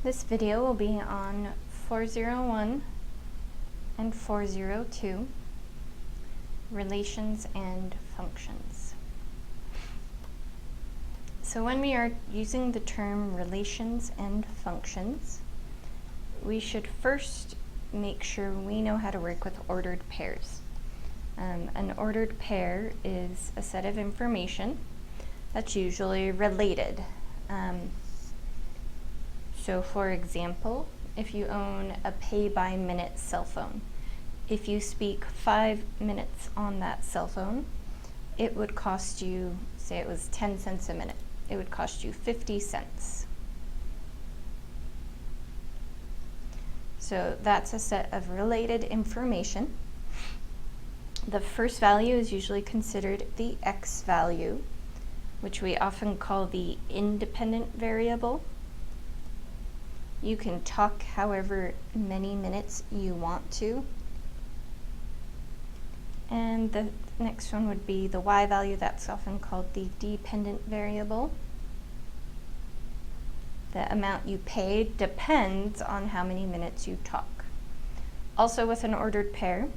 This video will be on 401 and 402, relations and functions. So when we are using the term relations and functions, we should first make sure we know how to work with ordered pairs. An ordered pair is a set of information that's usually related. So for example, if you own a pay-by-minute cell phone, if you speak 5 minutes on that cell phone, it would cost you, say it was 10 cents a minute, it would cost you 50 cents. So that's a set of related information. The first value is usually considered the x value, which we often call the independent variable. You can talk however many minutes you want to. And the next one would be the y value. That's often called the dependent variable. The amount you pay depends on how many minutes you talk. Also with an ordered pair,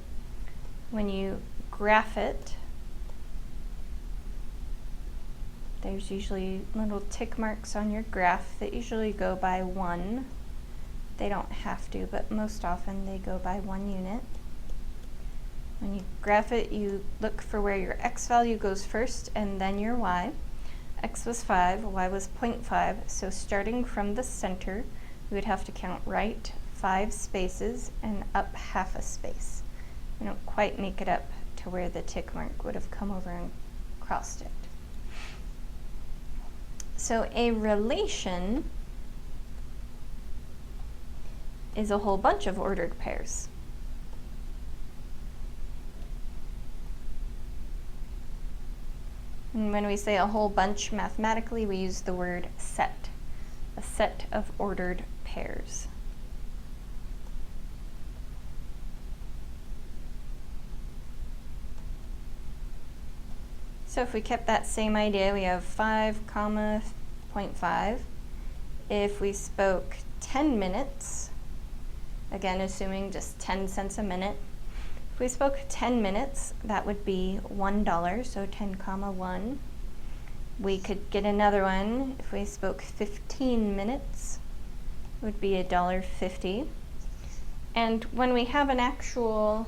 when you graph it, there's usually little tick marks on your graph that usually go by 1. They don't have to, but most often they go by 1 unit. When you graph it, you look for where your x value goes first and then your y. X was 5, y was 0.5, so starting from the center, we would have to count right 5 spaces and up half a space. We don't quite make it up to where the tick mark would have come over and crossed it. So a relation is a whole bunch of ordered pairs. And when we say a whole bunch mathematically, we use the word set, a set of ordered pairs. So if we kept that same idea, we have 5, 0.5. If we spoke 10 minutes, again assuming just 10 cents a minute, if we spoke 10 minutes, that would be $1, so 10, 1. We could get another one if we spoke 15 minutes, it would be $1.50. And when we have an actual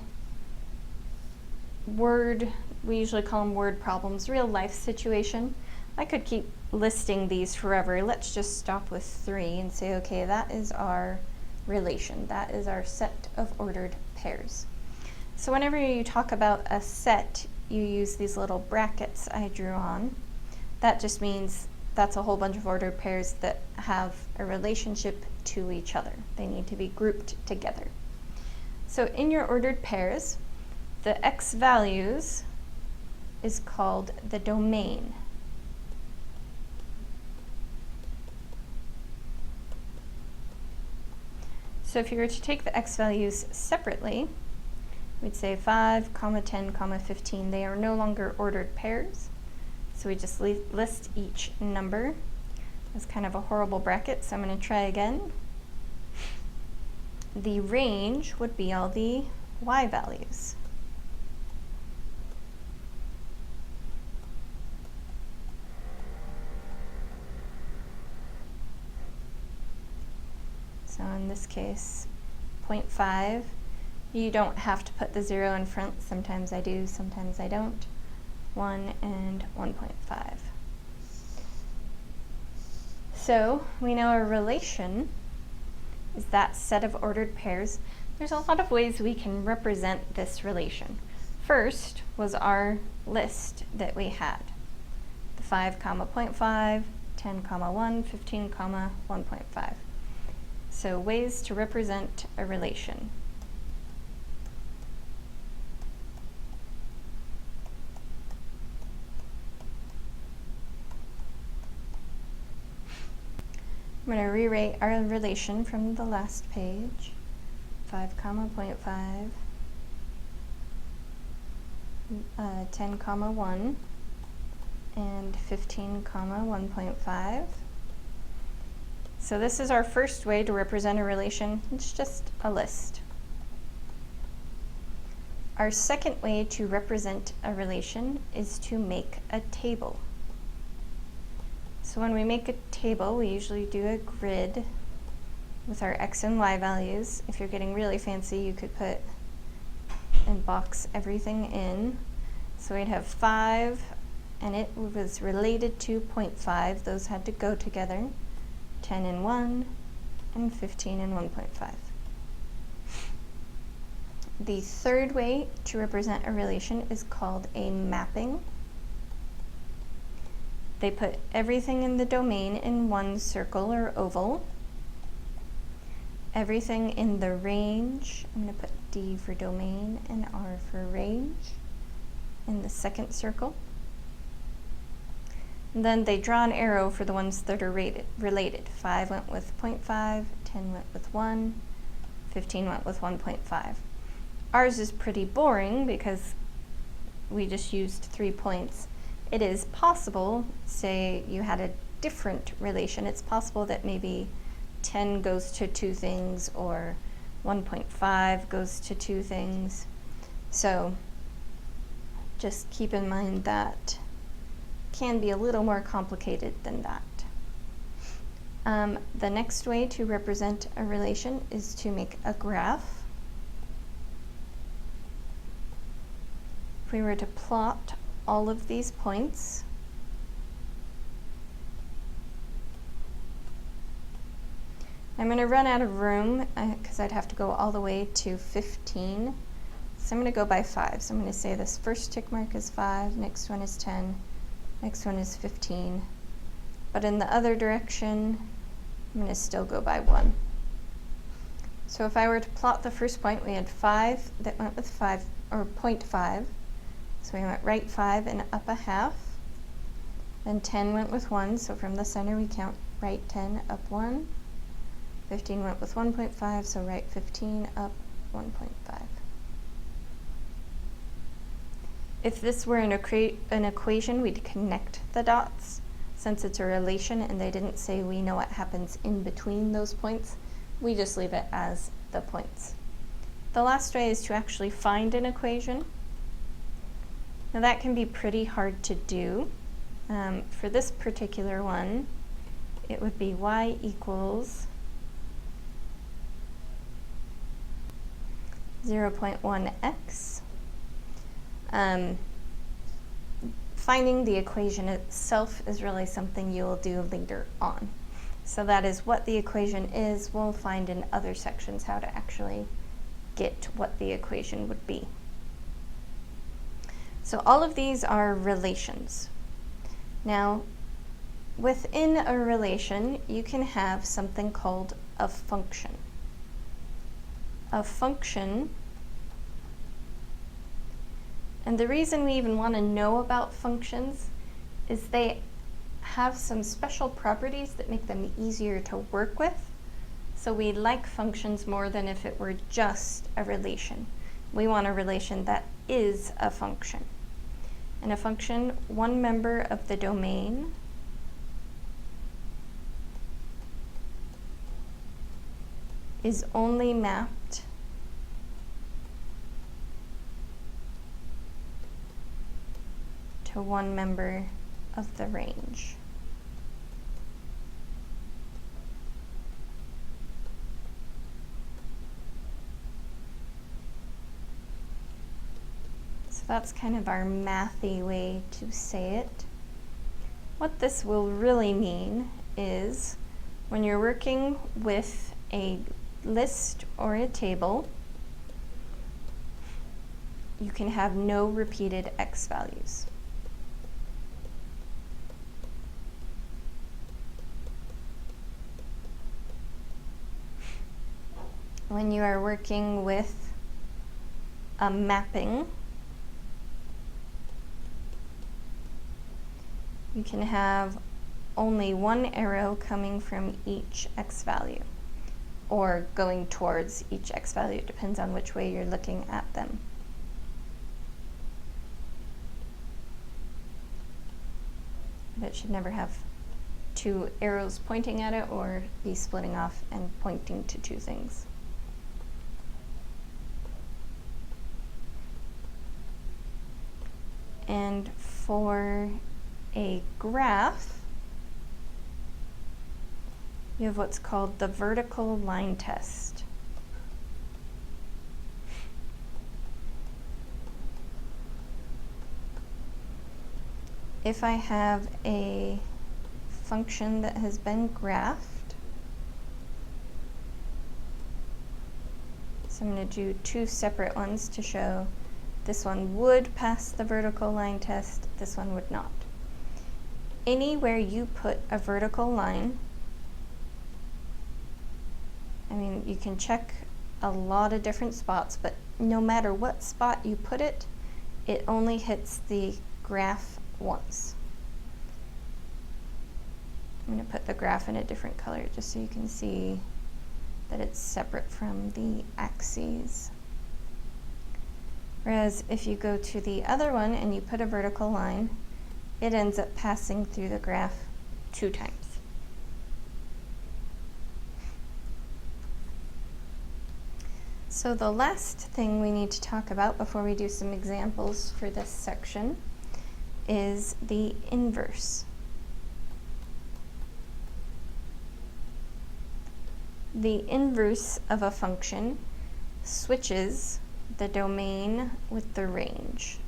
word, we usually call them word problems, real life situation, I could keep listing these forever. Let's just stop with 3 and say, okay, that is our relation. That is our set of ordered pairs. So whenever you talk about a set, you use these little brackets I drew on. That just means that's a whole bunch of ordered pairs that have a relationship to each other. They need to be grouped together. So in your ordered pairs, the x values is called the domain. So if you were to take the x values separately, we'd say 5, 10, 15. They are no longer ordered pairs. So we just list each number as kind of a horrible bracket. So I'm going to try again. The range would be all the y values. So in this case, 0.5. You don't have to put the 0 in front. Sometimes I do, sometimes I don't. 1 and 1.5. So we know a relation is that set of ordered pairs. There's a lot of ways we can represent this relation. First was our list that we had. The 5, 0.5, 10, 1, 15, 1.5. So ways to represent a relation. I'm going to rewrite our relation from the last page. 5, 0.5, 10, 1, and 15, 1.5. So this is our first way to represent a relation. It's just a list. Our second way to represent a relation is to make a table. So when we make a table, we usually do a grid with our x and y values. If you're getting really fancy, you could put and box everything in. So we'd have 5, and it was related to 0.5. Those had to go together. 10 and 1, and 15 and 1.5. The third way to represent a relation is called a mapping. They put everything in the domain in one circle or oval. Everything in the range, I'm going to put D for domain and R for range in the second circle. And then they draw an arrow for the ones that are related. 5 went with 0.5, 10 went with 1, 15 went with 1.5. Ours is pretty boring because we just used 3 points. It is possible, say you had a different relation, it's possible that maybe 10 goes to 2 things or 1.5 goes to 2 things. So just keep in mind that can be a little more complicated than that. The next way to represent a relation is to make a graph. If we were to plot all of these points, I'm going to run out of room because I'd have to go all the way to 15. So I'm going to go by 5. So I'm going to say this first tick mark is 5, next one is 10, next one is 15. But in the other direction, I'm going to still go by 1. So if I were to plot the first point, we had 5 that went with 5, or 0.5. So we went right 5 and up a half. Then 10 went with 1, so from the center we count right 10, up 1. 15 went with 1.5, so right 15, up 1.5. If this were an equation, we'd connect the dots. Since it's a relation and they didn't say we know what happens in between those points, we just leave it as the points. The last way is to actually find an equation. Now that can be pretty hard to do. For this particular one, it would be y equals 0.1x. Finding the equation itself is really something you will do later on. So that is what the equation is. We'll find in other sections how to actually get what the equation would be. So all of these are relations. Now, within a relation, you can have something called a function. A function, and the reason we even want to know about functions is they have some special properties that make them easier to work with. So we like functions more than if it were just a relation. We want a relation that is a function. In a function, one member of the domain is only mapped to one member of the range. So that's kind of our mathy way to say it. What this will really mean is when you're working with a list or a table, you can have no repeated x values. When you are working with a mapping, you can have only one arrow coming from each x value, or going towards each x value. It depends on which way you're looking at them. But it should never have two arrows pointing at it or be splitting off and pointing to two things. And for a graph, you have what's called the vertical line test. If I have a function that has been graphed, so I'm going to do two separate ones to show this one would pass the vertical line test, this one would not. Anywhere you put a vertical line, I mean, you can check a lot of different spots, but no matter what spot you put it, it only hits the graph once. I'm going to put the graph in a different color just so you can see that it's separate from the axes. Whereas if you go to the other one and you put a vertical line, it ends up passing through the graph 2 times. So the last thing we need to talk about before we do some examples for this section is the inverse. The inverse of a function switches the domain with the range.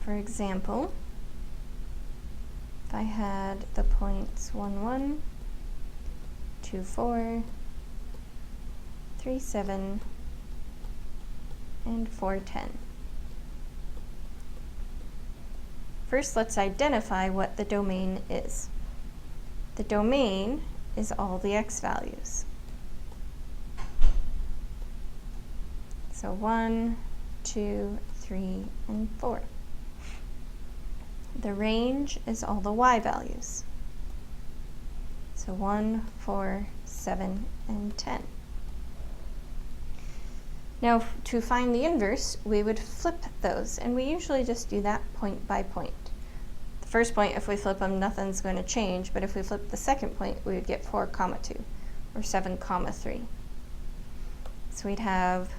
For example, if I had the points 1, 1, 2, 4, 3, 7, and 4, 10. First, let's identify what the domain is. The domain is all the x values. So 1, 2, 3, and 4. The range is all the y values. So 1, 4, 7, and 10. Now, to find the inverse, we would flip those, and we usually just do that point by point. The first point, if we flip them, nothing's going to change, but if we flip the second point, we would get 4, 2, or 7, 3. So we'd have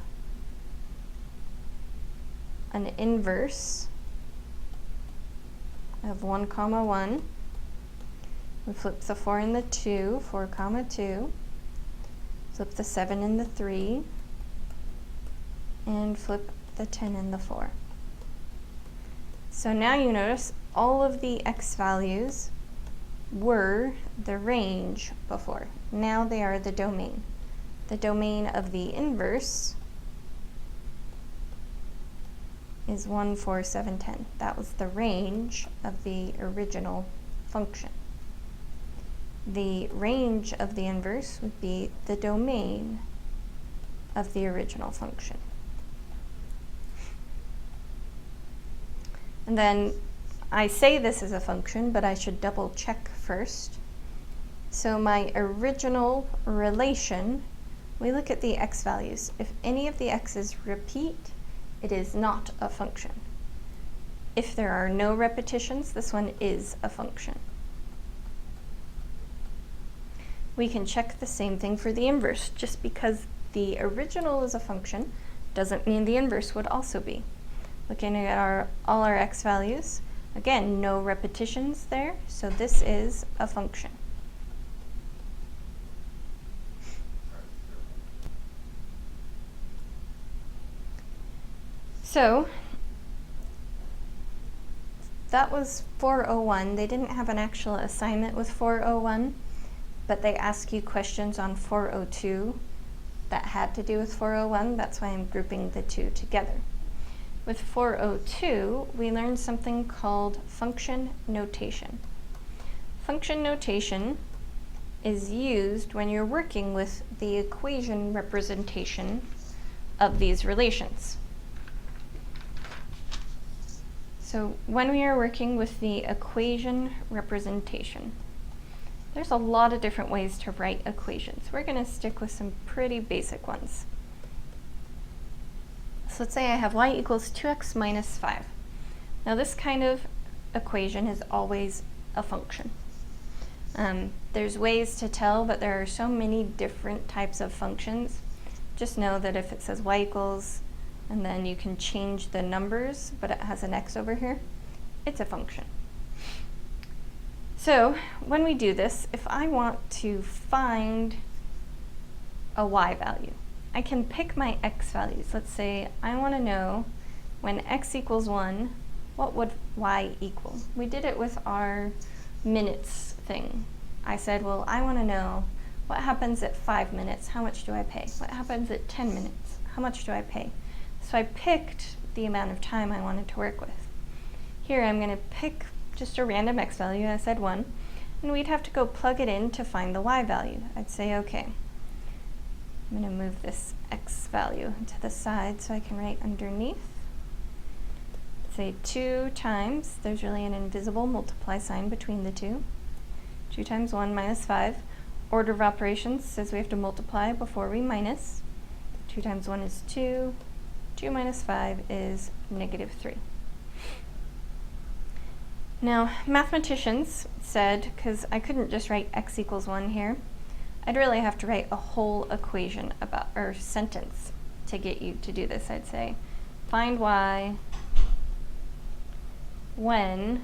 an inverse of 1, 1. We flip the 4 and the 2, 4, 2. Flip the 7 and the 3. And flip the 10 and the 4. So now you notice all of the x values were the range before. Now they are the domain. The domain of the inverse is 1, 4, 7, 10. That was the range of the original function. The range of the inverse would be the domain of the original function. And then I say this is a function, but I should double check first. So my original relation, we look at the x values. If any of the x's repeat, it is not a function. If there are no repetitions, this one is a function. We can check the same thing for the inverse. Just because the original is a function doesn't mean the inverse would also be. Looking at all our x values, again, no repetitions there, so this is a function. So that was 401. They didn't have an actual assignment with 401, but they ask you questions on 402 that had to do with 401. That's why I'm grouping the two together. With 402, we learned something called function notation. Function notation is used when you're working with the equation representation of these relations. So when we are working with the equation representation, There's a lot of different ways to write equations. We're going to stick with some pretty basic ones. So let's say I have y equals 2x minus 5. Now this kind of equation is always a function. There's ways to tell, but there are so many different types of functions. Just know that if it says y equals, and then you can change the numbers, but it has an x over here, it's a function. So when we do this, if I want to find a y value, I can pick my x values. Let's say I want to know when x equals 1, what would y equal? We did it with our minutes thing. I said, well, I want to know what happens at 5 minutes, how much do I pay? What happens at 10 minutes, how much do I pay? So I picked the amount of time I wanted to work with. Here I'm going to pick just a random x value, I said 1, and we'd have to go plug it in to find the y value. I'd say, okay, I'm going to move this x value to the side so I can write underneath. Say 2 times, there's really an invisible multiply sign between the two. 2 times 1 minus 5. Order of operations says we have to multiply before we minus. 2 times 1 is 2. 2 minus 5 is negative 3. Now, mathematicians said, because I couldn't just write x equals 1 here, I'd really have to write a whole equation about, or sentence to get you to do this. I'd say, find y when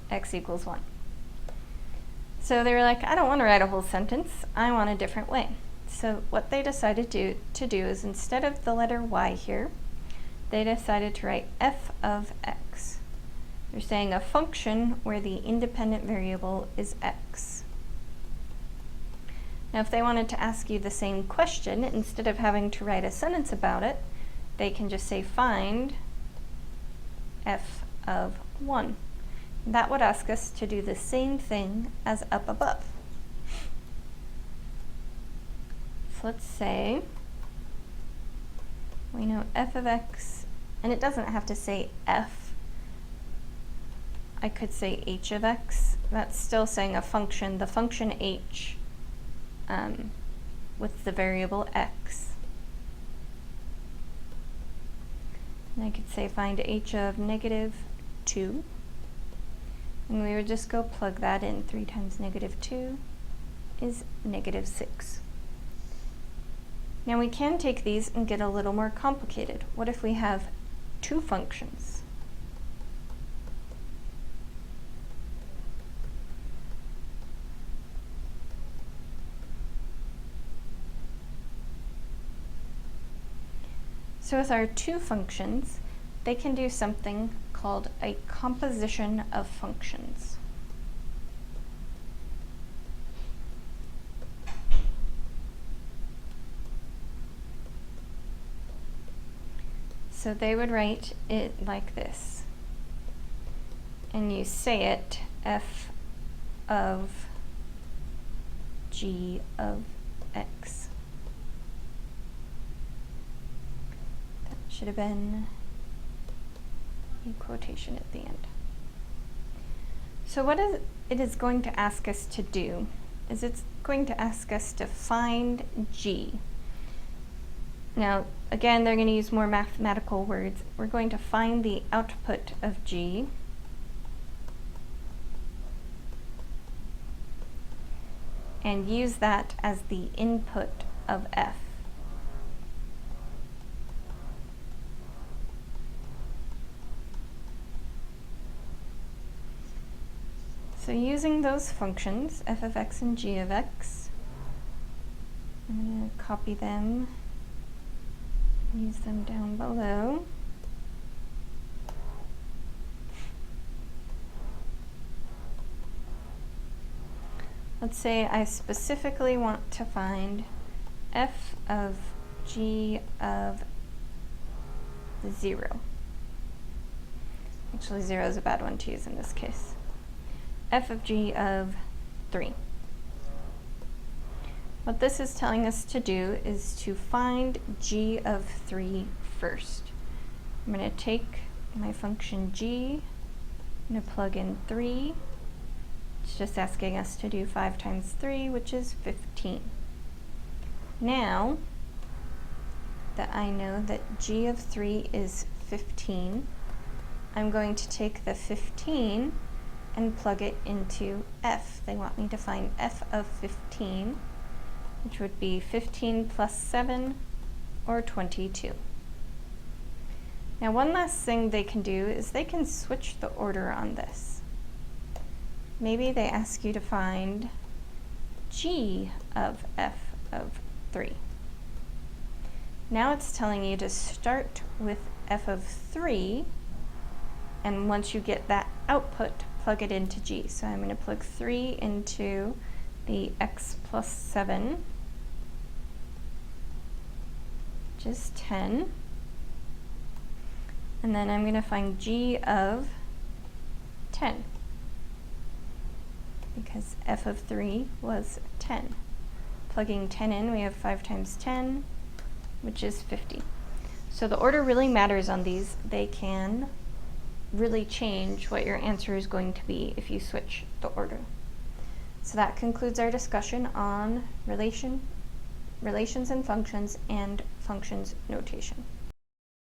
x equals 1. So they were like, I don't want to write a whole sentence, I want a different way. So what they decided to do is instead of the letter y here, they decided to write f of x. They're saying a function where the independent variable is x. Now if they wanted to ask you the same question, instead of having to write a sentence about it, they can just say find f of 1. That would ask us to do the same thing as up above. So let's say we know f of x, and it doesn't have to say f. I could say h of x. That's still saying a function, the function h with the variable x. And I could say find h of negative 2. And we would just go plug that in. 3 times negative 2 is negative 6. Now we can take these and get a little more complicated. What if we have 2 functions? So with our 2 functions, they can do something called a composition of functions. So they would write it like this. And you say it f of g of x. That should have been a quotation at the end. So what it is going to ask us to do is it's going to ask us to find g. Now, again, they're going to use more mathematical words. We're going to find the output of g. And use that as the input of f. So using those functions, f of x and g of x, I'm going to copy them, use them down below. Let's say I specifically want to find f of g of 0. Actually, 0 is a bad one to use in this case. F of g of 3. What this is telling us to do is to find g of 3 first. I'm going to take my function g, I'm going to plug in 3, It's just asking us to do 5 times 3, which is 15. Now that I know that g of 3 is 15, I'm going to take the 15 and plug it into f. They want me to find f of 15, which would be 15 plus 7, or 22. Now one last thing they can do is they can switch the order on this. Maybe they ask you to find g of f of 3. Now it's telling you to start with f of 3, and once you get that output, plug it into g. So I'm going to plug 3 into the x plus 7, which is 10. And then I'm going to find g of 10, because f of 3 was 10. Plugging 10 in, we have 5 times 10, which is 50. So the order really matters on these. They can really change what your answer is going to be if you switch the order. So that concludes our discussion on relations and functions notation.